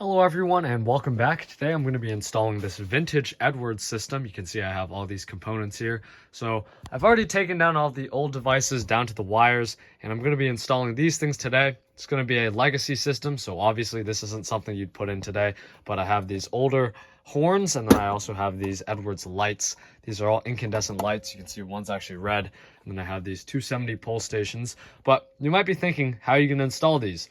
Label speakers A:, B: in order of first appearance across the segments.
A: Hello everyone and welcome back. Today I'm going to be installing this vintage Edwards system. You can see I have all these components here. So I've already taken down all the old devices down to the wires, and I'm going to be installing these things today. It's going to be a legacy system, so obviously this isn't something you'd put in today, but I have these older horns, and then I also have these Edwards lights. These are all incandescent lights. You can see one's actually red, and then I have these 270 pole stations. But you might be thinking, how are you going to install these?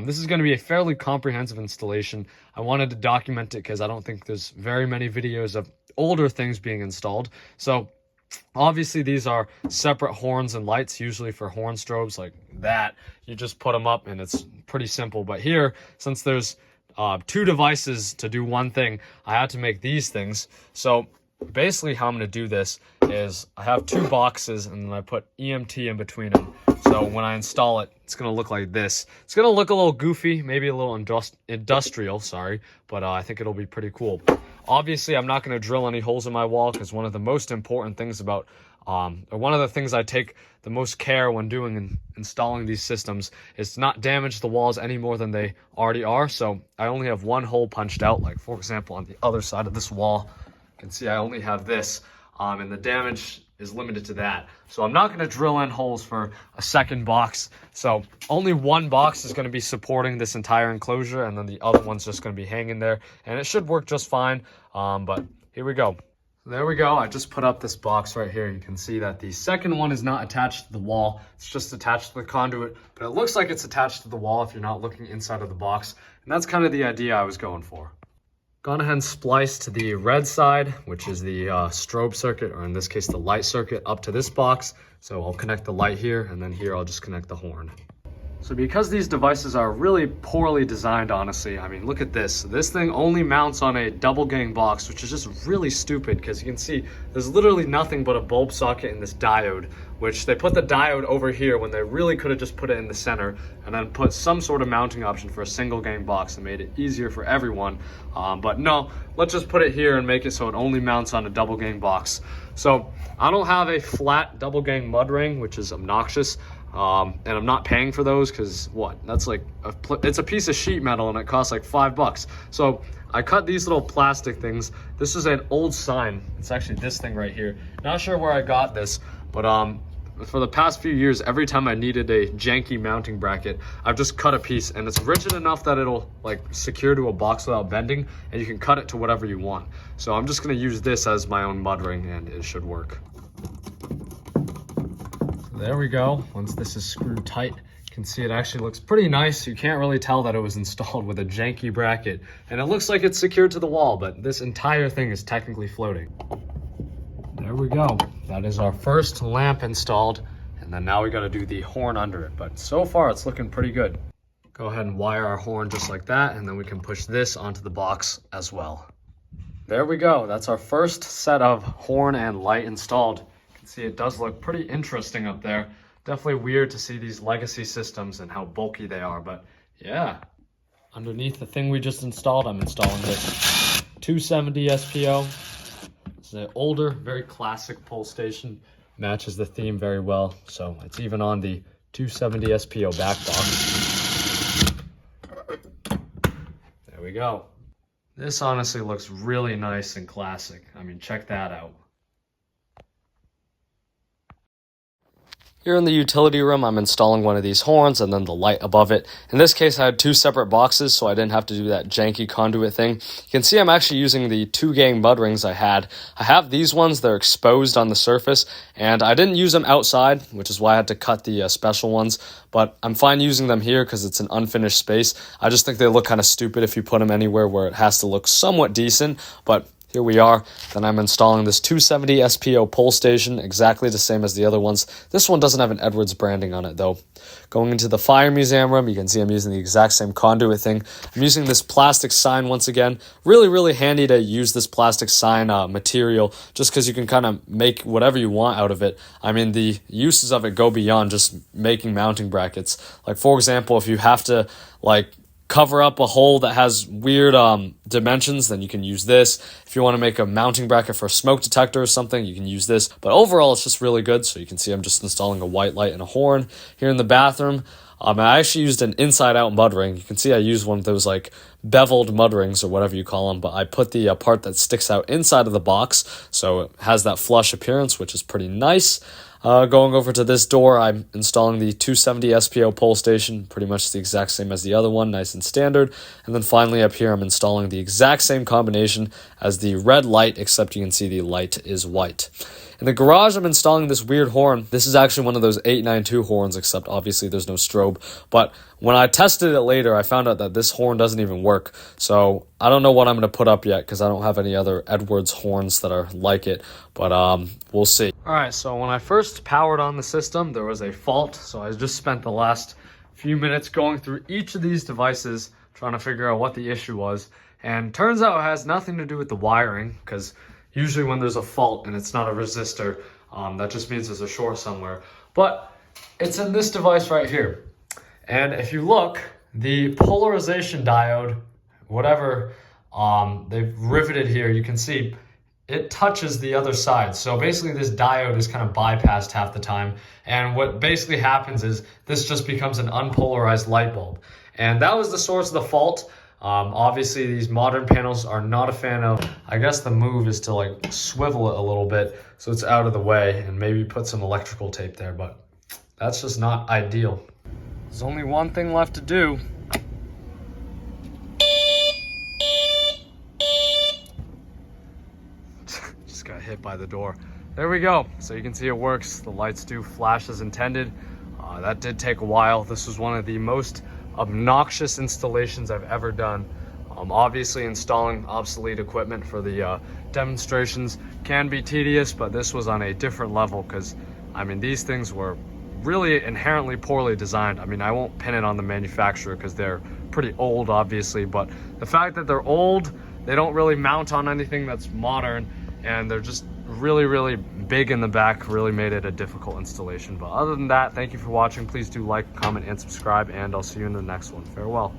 A: This is going to be a fairly comprehensive installation. I wanted to document it because I don't think there's very many videos of older things being installed. So obviously these are separate horns and lights, usually for horn strobes like that. You just put them up and it's pretty simple. But here, since there's two devices to do one thing, I had to make these things. So basically how I'm going to do this is I have two boxes and then I put EMT in between them. So when I install it, it's going to look like this. It's going to look a little goofy, maybe a little industrial, but I think it'll be pretty cool. Obviously, I'm not going to drill any holes in my wall because one of the most important things about, or one of the things I take the most care when doing and installing these systems is to not damage the walls any more than they already are. So I only have one hole punched out, like for example, on the other side of this wall. You can see I only have this, and the damage is limited to that. So I'm not going to drill in holes for a second box. So only one box is going to be supporting this entire enclosure, and then the other one's just going to be hanging there, and it should work just fine. But here we go. There we go. I just put up this box right here. You can see that the second one is not attached to the wall. It's just attached to the conduit, but it looks like it's attached to the wall if you're not looking inside of the box. And that's kind of the idea I was going for. Gone ahead and spliced to the red side, which is the strobe circuit, or in this case, the light circuit, up to this box. So I'll connect the light here, and then here I'll just connect the horn. So because these devices are really poorly designed, honestly, I mean, look at this. This thing only mounts on a double gang box, which is just really stupid because you can see there's literally nothing but a bulb socket in this diode, which they put the diode over here when they really could have just put it in the center and then put some sort of mounting option for a single gang box and made it easier for everyone. But no, let's just put it here and make it so it only mounts on a double gang box. So I don't have a flat double gang mud ring, which is obnoxious. And I'm not paying for those because that's like it's a piece of sheet metal and it costs like $5. So I cut these little plastic things. This is an old sign. It's actually this thing right here. Not sure where I got this, but for the past few years, every time I needed a janky mounting bracket, I've just cut a piece, and it's rigid enough that it'll like secure to a box without bending, and you can cut it to whatever you want. So I'm just going to use this as my own mud ring, and it should work. There we go. Once this is screwed tight, you can see it actually looks pretty nice. You can't really tell that it was installed with a janky bracket, and it looks like it's secured to the wall, but this entire thing is technically floating. There we go. That is our first lamp installed, and then now we got to do the horn under it, but so far it's looking pretty good. Go ahead and wire our horn just like that, and then we can push this onto the box as well. There we go. That's our first set of horn and light installed. See, it does look pretty interesting up there. Definitely weird to see these legacy systems and how bulky they are, but yeah. Underneath the thing we just installed, I'm installing this 270 SPO. It's an older, very classic pole station. Matches the theme very well, so it's even on the 270 SPO back box. There we go. This honestly looks really nice and classic. I mean, check that out. Here in the utility room, I'm installing one of these horns and then the light above it. In this case, I had two separate boxes, so I didn't have to do that janky conduit thing. You can see I'm actually using the 2-gang mud rings I had. I have these ones, they're exposed on the surface, and I didn't use them outside, which is why I had to cut the special ones, but I'm fine using them here because it's an unfinished space. I just think they look kind of stupid if you put them anywhere where it has to look somewhat decent, but here we are. Then I'm installing this 270 SPO pole station, exactly the same as the other ones. This one doesn't have an Edwards branding on it though. Going into the fire museum room, you can see I'm using the exact same conduit thing. I'm using this plastic sign once again. Really, really handy to use this plastic sign material just because you can kind of make whatever you want out of it. I mean, the uses of it go beyond just making mounting brackets. Like for example, if you have to cover up a hole that has weird dimensions, then you can use this. If you want to make a mounting bracket for a smoke detector or something, you can use this. But overall, it's just really good. So you can see I'm just installing a white light and a horn here in the bathroom. I actually used an inside-out mud ring. You can see I used one of those like beveled mud rings or whatever you call them, but I put the part that sticks out inside of the box, so it has that flush appearance, which is pretty nice. Going over to this door, I'm installing the 270 SPO pole station, pretty much the exact same as the other one, nice and standard. And then finally up here, I'm installing the exact same combination as the red light, except you can see the light is white. In the garage, I'm installing this weird horn. This is actually one of those 892 horns, except obviously there's no strobe. But when I tested it later, I found out that this horn doesn't even work. So I don't know what I'm going to put up yet because I don't have any other Edwards horns that are like it. But we'll see. All right, so when I first powered on the system, there was a fault. So I just spent the last few minutes going through each of these devices, trying to figure out what the issue was. And turns out it has nothing to do with the wiring, because usually when there's a fault and it's not a resistor, that just means there's a short somewhere. But it's in this device right here. And if you look, the polarization diode, whatever they've riveted here, you can see it touches the other side. So basically this diode is kind of bypassed half the time. And what basically happens is this just becomes an unpolarized light bulb. And that was the source of the fault. Obviously these modern panels are not a fan of. I guess the move is to like swivel it a little bit so it's out of the way and maybe put some electrical tape there, but that's just not ideal. There's only one thing left to do. Just got hit by the door. There we go. So you can see it works. The lights do flash as intended. That did take a while. This was one of the most obnoxious installations I've ever done. Obviously installing obsolete equipment for the demonstrations can be tedious, but this was on a different level because, I mean, these things were really inherently poorly designed. I mean, I won't pin it on the manufacturer because they're pretty old, obviously, but the fact that they're old, they don't really mount on anything that's modern, and they're just really, really big in the back, really made it a difficult installation. But other than that, thank you for watching. Please do like, comment, and subscribe, and I'll see you in the next one. Farewell.